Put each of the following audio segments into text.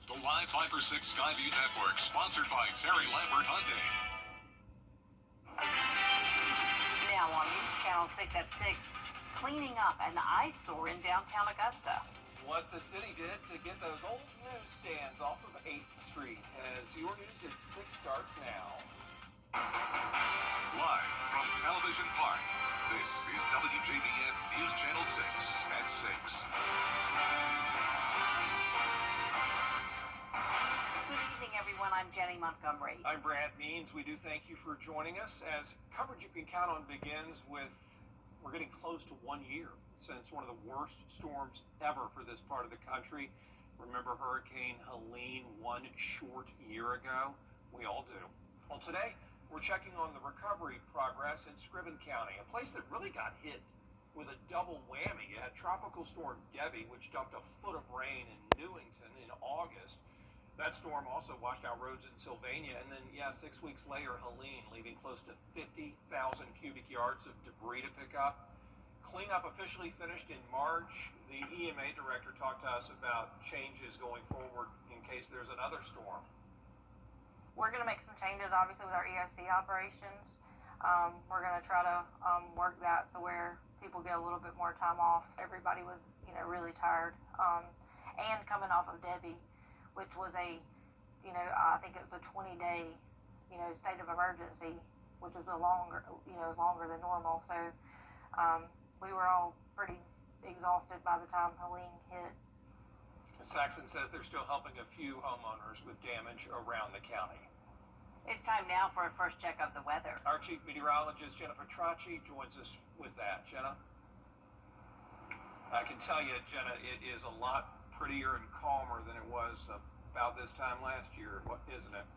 The Live 5 for 6 Skyview Network, sponsored by Terry Lambert Hyundai. Now on News Channel 6 at 6, cleaning up an eyesore in downtown Augusta. What the city did to get those old newsstands off of 8th Street. As your news at 6 starts now. Live from Television Park, this is WJBF News Channel 6 at 6. Good evening, everyone. I'm Jenny Montgomery. I'm Brad Means. We do thank you for joining us as coverage you can count on begins with, we're getting close to 1 year since one of the worst storms ever for this part of the country. Remember Hurricane Helene 1 short year ago? We all do. Well, today we're checking on the recovery progress in Scriven County, a place that really got hit with a double whammy. You had Tropical Storm Debbie, which dumped a foot of rain in Newington in August. That storm also washed out roads in Sylvania, and then, 6 weeks later, Helene, leaving close to 50,000 cubic yards of debris to pick up. Cleanup officially finished in March. The EMA director talked to us about changes going forward in case there's another storm. We're going to make some changes, obviously, with our EOC operations. We're going to try to work that so where people get a little bit more time off. Everybody was, really tired. And coming off of Debbie, which was I think it was a 20-day, state of emergency, which is longer than normal. So we were all pretty exhausted by the time Helene hit. Saxon says they're still helping a few homeowners with damage around the county. It's time now for a first check of the weather. Our chief meteorologist, Jennifer Tracci, joins us with that. Jenna? I can tell you, Jenna, it is a lot prettier and calmer than it was about this time last year, isn't it?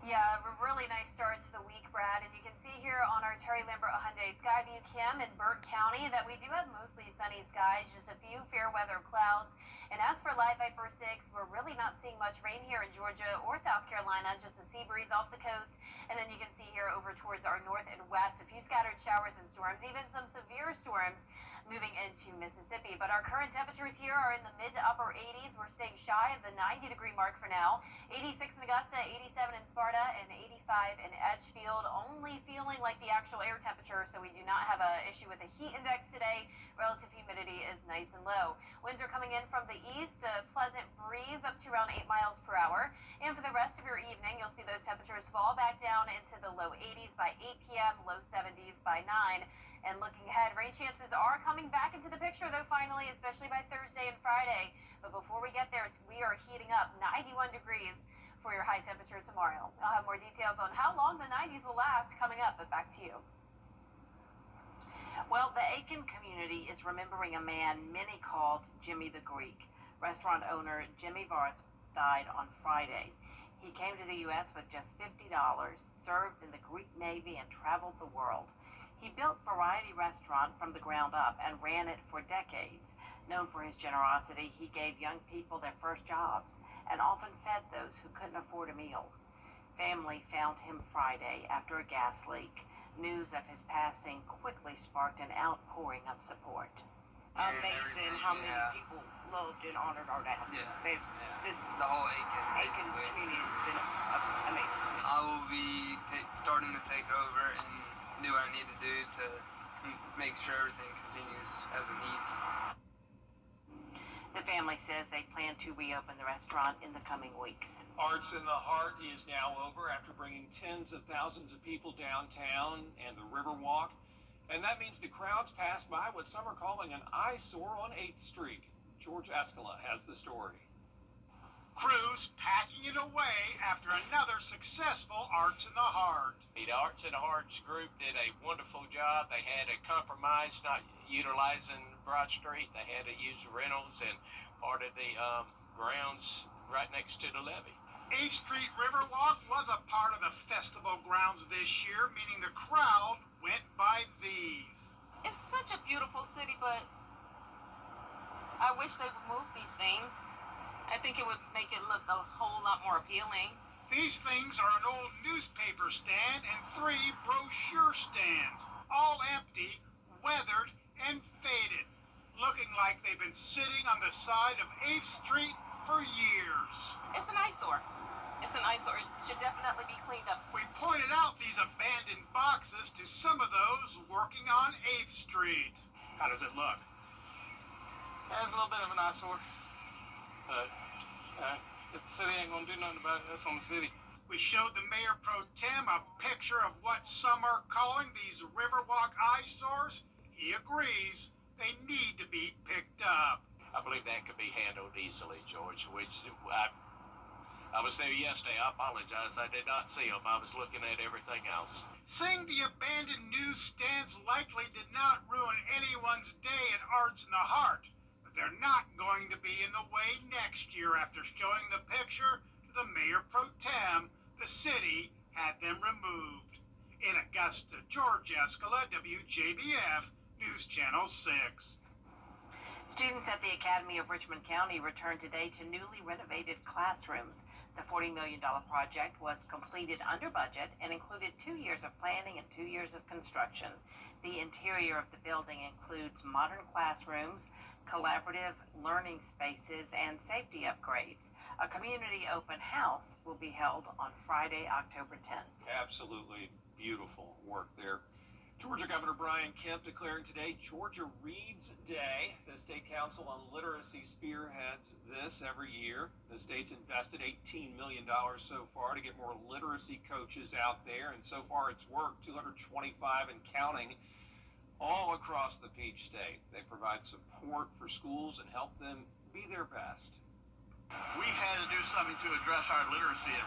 Yeah, a really nice start to the week, Brad. And you can see here on our Terry Lambert Hyundai Skyview Cam in Burke County that we do have mostly sunny skies, just a few fair weather clouds. And as for Live 5 for 6, we're really not seeing much rain here in Georgia or South Carolina, just a sea breeze off the coast. And then you can see here over towards our north and west, a few scattered showers and storms, even some severe storms moving into Mississippi. But our current temperatures here are in the mid to upper 80s. We're staying shy of the 90-degree mark for now. 86 in Augusta, 87 in Sparta, and 85 in Edgefield. Only feeling like the actual air temperature, so we do not have an issue with the heat index today. Relative humidity is nice and low. Winds are coming in from the east, a pleasant breeze up to around 8 miles per hour. And for the rest of your evening, you'll see those temperatures fall back down into the low 80s by 8 p.m., low 70s by 9. And looking ahead, rain chances are coming back into the picture, though, finally, especially by Thursday and Friday. But before we get there, we are heating up 91 degrees for your high temperature tomorrow. I'll have more details on how long the 90s will last coming up, but back to you. Well, the Aiken community is remembering a man many called Jimmy the Greek. Restaurant owner Jimmy Vars died on Friday. He came to the U.S. with just $50, served in the Greek Navy, and traveled the world. He built Variety Restaurant from the ground up and ran it for decades. Known for his generosity, he gave young people their first jobs and often fed those who couldn't afford a meal. Family found him Friday after a gas leak. News of his passing quickly sparked an outpouring of support. Amazing how many people loved and honored our dad. Yeah. The whole Aiken community has been amazing. I will be starting to take over and do what I need to do to make sure everything continues as it needs. The family says they plan to reopen the restaurant in the coming weeks. Arts in the Heart is now over after bringing tens of thousands of people downtown and the Riverwalk. And that means the crowds passed by what some are calling an eyesore on 8th Street. George Escala has the story. Crews packing it away after another successful Arts in the Heart. The Arts in the Hearts group did a wonderful job. They had a compromise not utilizing Broad Street. They had to use rentals and part of the grounds right next to the levee. 8th Street Riverwalk was a part of the festival grounds this year, meaning the crowd went by these. It's such a beautiful city, but I wish they would move these things. I think it would make it look a whole lot more appealing. These things are an old newspaper stand and 3 brochure stands, all empty, weathered, and faded, looking like they've been sitting on the side of 8th Street for years. It's an be cleaned up. We pointed out these abandoned boxes to some of those working on 8th Street. How does it look? It's a little bit of an eyesore, but if the city ain't gonna do nothing about it, that's on the city. We showed the Mayor Pro Tem a picture of what some are calling these Riverwalk eyesores. He agrees they need to be picked up. I believe that could be handled easily, George. I was there yesterday. I apologize. I did not see them. I was looking at everything else. Seeing the abandoned newsstands likely did not ruin anyone's day at Arts in the Heart, but they're not going to be in the way next year after showing the picture to the Mayor Pro Tem. The city had them removed. In Augusta, George Escala, WJBF, News Channel 6. Students at the Academy of Richmond County returned today to newly renovated classrooms. The $40 million project was completed under budget and included 2 years of planning and 2 years of construction. The interior of the building includes modern classrooms, collaborative learning spaces, and safety upgrades. A community open house will be held on Friday, October 10th. Absolutely beautiful work there. Georgia Governor Brian Kemp declaring today Georgia Reads Day. The State Council on Literacy spearheads this every year. The state's invested $18 million so far to get more literacy coaches out there, and so far it's worked, 225 and counting, all across the Peach State. They provide support for schools and help them be their best. We had to do something to address our literacy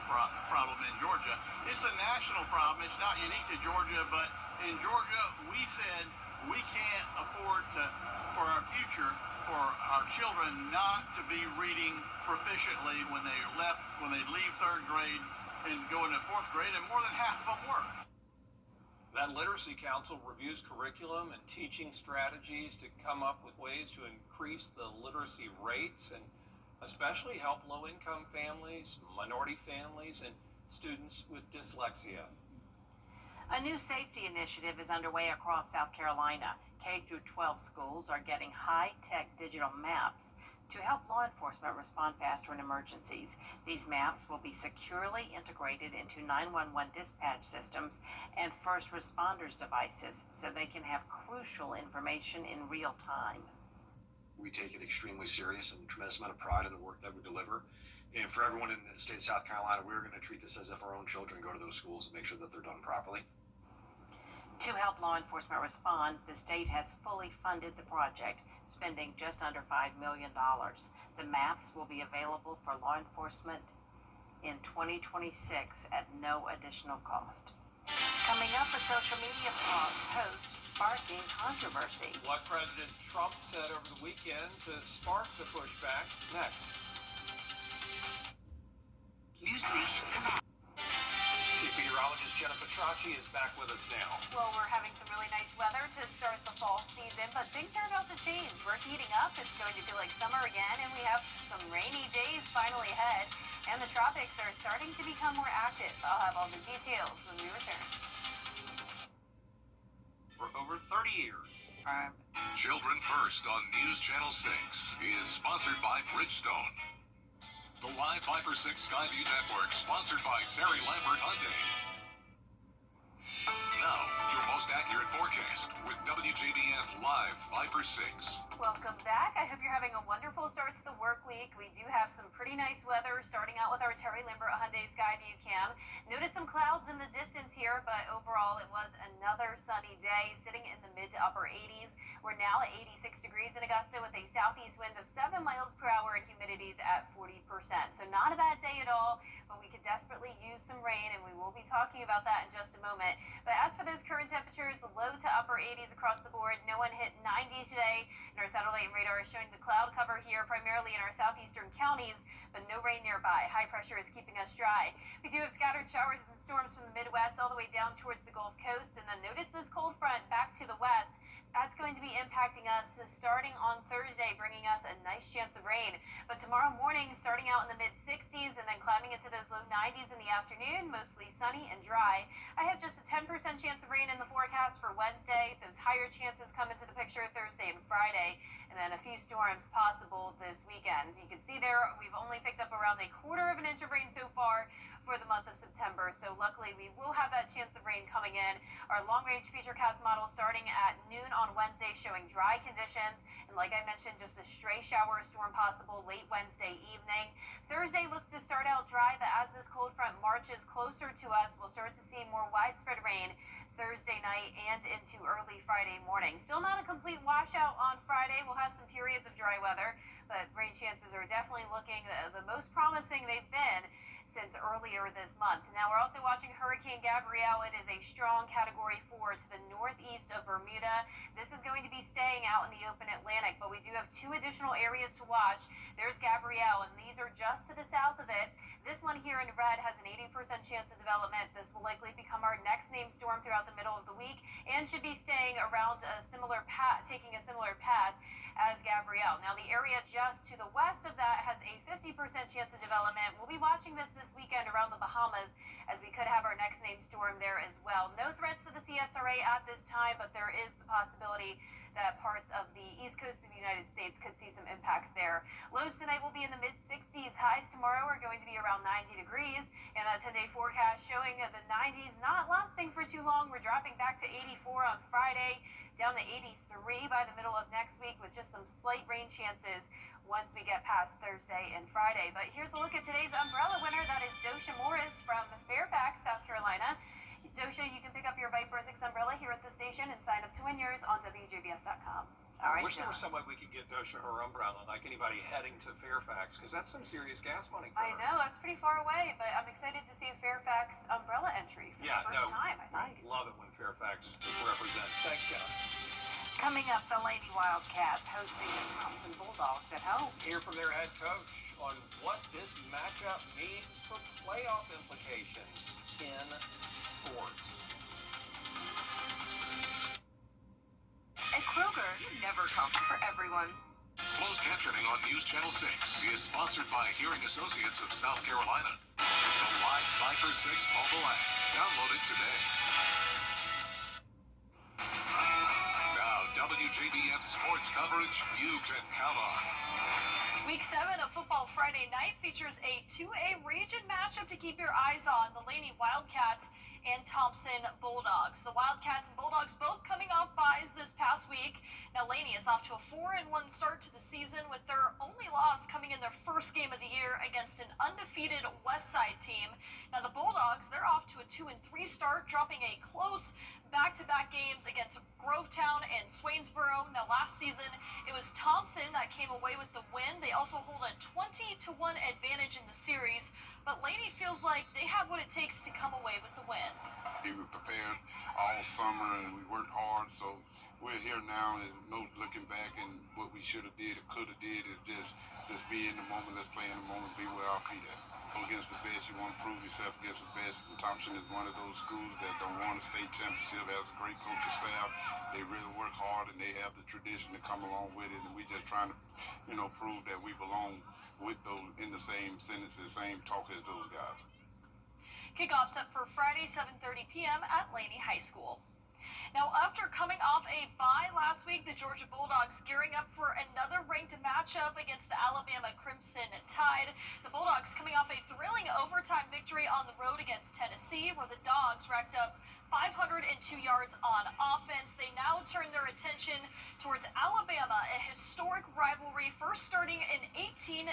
problem in Georgia. It's a national problem. It's not unique to Georgia, but in Georgia, we said we can't afford to, for our future, for our children not to be reading proficiently when they leave 3rd grade and go into 4th grade, and more than half of them were. That Literacy Council reviews curriculum and teaching strategies to come up with ways to increase the literacy rates and especially help low-income families, minority families, and students with dyslexia. A new safety initiative is underway across South Carolina. K-12 schools are getting high-tech digital maps to help law enforcement respond faster in emergencies. These maps will be securely integrated into 911 dispatch systems and first responders' devices so they can have crucial information in real time. We take it extremely serious and a tremendous amount of pride in the work that we deliver. And for everyone in the state of South Carolina, we're going to treat this as if our own children go to those schools and make sure that they're done properly. To help law enforcement respond, the state has fully funded the project, spending just under $5 million. The maps will be available for law enforcement in 2026 at no additional cost. Coming up, a social media post sparking controversy. What President Trump said over the weekend to spark the pushback. Next. News Nation tonight. Meteorologist Jennifer Tracci is back with us now. Well, we're having some really nice weather to start the fall season, but things are about to change. We're heating up. It's going to feel like summer again, and we have some rainy days finally ahead, and the tropics are starting to become more active. I'll have all the details when we return. For over 30 years. Children First on News Channel 6 is sponsored by Bridgestone. The live Viper 6 Skyview Network, sponsored by Terry Lambert Hyundai. Now, your most accurate forecast with WJBF Live Viper 6. Welcome back. I hope you're having a wonderful start to the work week. We do have some pretty nice weather, starting out with our Terry Lambert Hyundai Skyview cam. Notice some clouds in the distance here, but overall it was another sunny day, sitting in the mid to upper 80s. We're now at 86 degrees in Augusta with a southeast wind of 7 miles per hour and humidities at 40%. So not a bad day at all, but we could desperately use some rain, and we will be talking about that in just a moment. But as for those current temperatures, low to upper 80s across the board. No one hit 90 today, and our satellite radar is showing the cloud cover here, primarily in our southeastern counties, but no rain nearby. High pressure is keeping us dry. We do have scattered showers and storms from the Midwest all the way down towards the Gulf Coast, and then notice this cold front back to the west. That's going to be impacting us starting on Thursday, bringing us a nice chance of rain. But tomorrow morning, starting out in the mid-60s and then climbing into those low 90s in the afternoon, mostly sunny and dry. I have just a 10% chance of rain in the forecast for Wednesday. Those higher chances come into the picture Thursday and Friday, and then a few storms possible this weekend. You can see there we've only picked up around 1/4 inch of rain so far for the month of September, so luckily we will have that chance of rain coming in. Our long-range futurecast model starting at noon on Wednesday showing dry conditions, and like I mentioned, just a stray shower or storm possible late Wednesday evening. Thursday looks to start out dry, but as this cold front marches closer to us, we'll start to see more widespread rain Thursday night and into early Friday morning. Still not a complete washout on Friday. We'll have some periods of dry weather, but rain chances are definitely looking the most promising they've been since earlier this month. Now we're also watching Hurricane Gabrielle. It is a strong Category 4 to the northeast of Bermuda. This is going to be staying out in the open Atlantic, but we do have 2 additional areas to watch. There's Gabrielle, and these are just to the south of it. This one here in red has an 80% chance of development. This will likely become our next named storm throughout the middle of the week and should be staying around a similar path, taking a similar path as Gabrielle. Now the area just to the west of that has a 50% chance of development. We'll be watching this weekend around the Bahamas, as we could have our next named storm there as well. No threats to the CSRA at this time, but there is the possibility that parts of the east coast of the United States could see some impacts there. Lows tonight will be in the mid-60s. Highs tomorrow are going to be around 90 degrees. And that 10-day forecast showing the 90s not lasting for too long. We're dropping back to 84 on Friday, down to 83 by the middle of next week, with just some slight rain chances once we get past Thursday and Friday. But here's a look at today's umbrella winner. That is Dosha Morris from Fairfax, South Carolina. Dosha, you can pick up your Viper 6 umbrella here at the station and sign up to win yours on WJBF.com. All right, I wish there was some way we could get Dosha her umbrella, like anybody heading to Fairfax, because that's some serious gas money for her. I know, that's pretty far away, but I'm excited to see a Fairfax umbrella entry for the first time, I think. Love it when Fairfax represents. Thanks, Jenna. Coming up, the Lady Wildcats hosting the Thompson Bulldogs at home. Hear from their head coach on what this matchup means for playoff implications in sports. At Kroger, you never come for everyone. Closed captioning on News Channel 6 is sponsored by Hearing Associates of South Carolina. The live Viper 6 mobile app. Download it today. Now, WJBF sports coverage you can count on. Week 7 of Football Friday Night features a 2A region matchup to keep your eyes on. The Laney Wildcats and Thompson Bulldogs. The Wildcats and Bulldogs both coming off byes this past week. Now Laney is off to a 4-1 start to the season, with their only loss coming in their first game of the year against an undefeated Westside team. Now the Bulldogs, they're off to a 2-3 start, dropping a close back-to-back games against Grovetown and Swainsboro. Now last season it was Thompson that came away with the win. They also hold a 20-1 advantage in the series, but Laney feels like they have what it takes to come away with the win. We were prepared all summer and we worked hard, so we're here now. There's no looking back and what we should have did or could have did. Is just be in the moment. Let's play in the moment, be where our feet at. Go against the best, you want to prove yourself against the best. And Thompson is one of those schools that don't want a state championship, has a great coaching staff. They really work hard and they have the tradition to come along with it, and we just trying to, prove that we belong with those in the same sentences, same talk as those guys. Kickoff set for Friday, 7:30 p.m. at Laney High School. Now, after coming off a bye last week, the Georgia Bulldogs gearing up for another ranked matchup against the Alabama Crimson Tide. The Bulldogs coming off a thrilling overtime victory on the road against Tennessee, where the Dogs racked up 502 yards on offense. They now turn their attention towards Alabama, a historic rivalry first starting in 1895.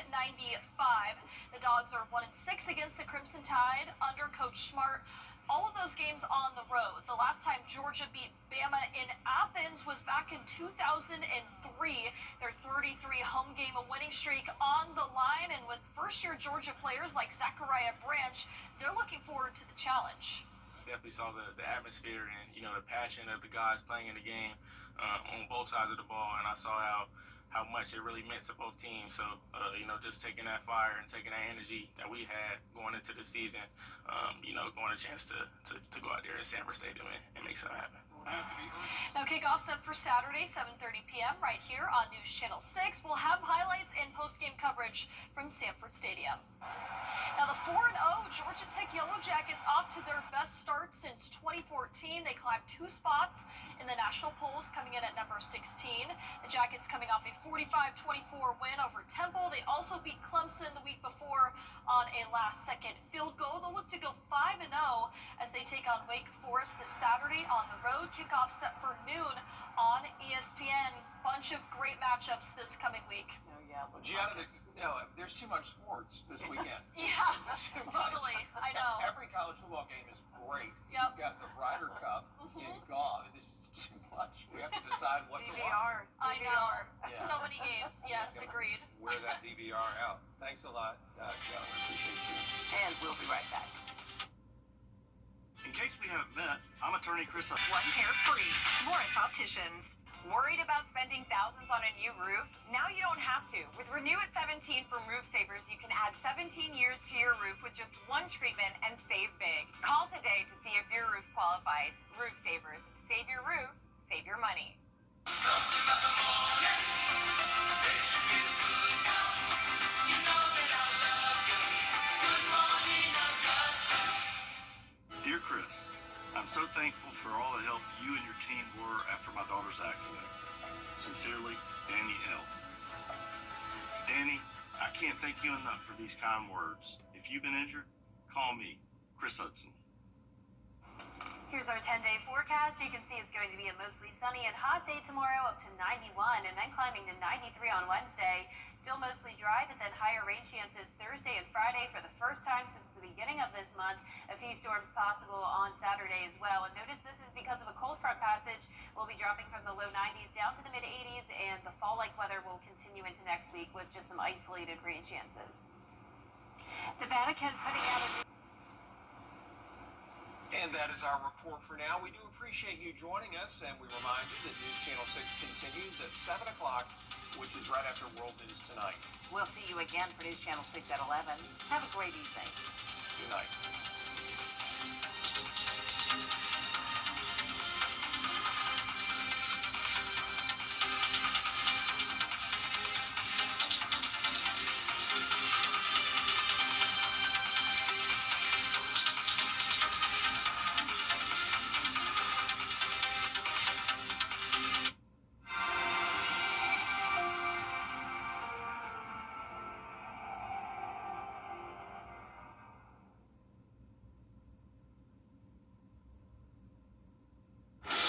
The Dogs are 1-6 against the Crimson Tide under Coach Smart. All of those games on the road. The last time Georgia beat Bama in Athens was back in 2003. Their 33 home game, a winning streak on the line, and with first-year Georgia players like Zachariah Branch, they're looking forward to the challenge. Definitely saw the atmosphere and the passion of the guys playing in the game on both sides of the ball, and I saw how much it really meant to both teams. So, just taking that fire and taking that energy that we had going into the season, going a chance to go out there at Sanford Stadium and make something happen. Now, kickoff set for Saturday, 7:30 p.m. right here on News Channel 6. We'll have highlights and post-game coverage from Sanford Stadium. Now, The 4-0 Georgia Tech Yellow Jackets off to their best start since 2014. They climbed 2 spots in the national polls, coming in at number 16. The Jackets coming off a 45-24 win over Temple. They also beat Clemson the week before on a last-second field goal. They'll look to go 5-0 as they take on Wake Forest this Saturday on the road. Kickoff set for noon on ESPN. Bunch of great matchups this coming week. Oh, yeah. Gianna, there's too much sports this weekend. Yeah, Too much. totally. I know. Every college football game is great. Yep. You've got the Ryder Cup in golf. This is too much. We have to decide what to watch. DVR. I know. Yeah. So many games. Yes, agreed. Wear that DVR out. Thanks a lot, Gianna. Appreciate you. And we'll be right back. In case we haven't met, I'm attorney Chris. One pair free. Morris Opticians. Worried about spending thousands on a new roof? Now you don't have to. With Renew at 17 from Roof Savers, you can add 17 years to your roof with just one treatment and save big. Call today to see if your roof qualifies. Roof Savers. Save your roof. Save your money. Dear Chris, I'm so thankful for all the help you and your team were after my daughter's accident. Sincerely, Danny L. Danny, I can't thank you enough for these kind words. If you've been injured, call me, Chris Hudson. Here's our 10-day forecast. You can see it's going to be a mostly sunny and hot day tomorrow, up to 91, and then climbing to 93 on Wednesday. Still mostly dry, but then higher rain chances Thursday and Friday for the first time since the beginning of this month. A few storms possible on Saturday as well. And notice this is because of a cold front passage. We'll be dropping from the low 90s down to the mid 80s, and the fall-like weather will continue into next week with just some isolated rain chances. The Vatican putting out a new... And that is our report for now. We do appreciate you joining us, and we remind you that News Channel 6 continues at 7 o'clock, which is right after World News Tonight. We'll see you again for News Channel 6 at 11. Have a great evening. Good night.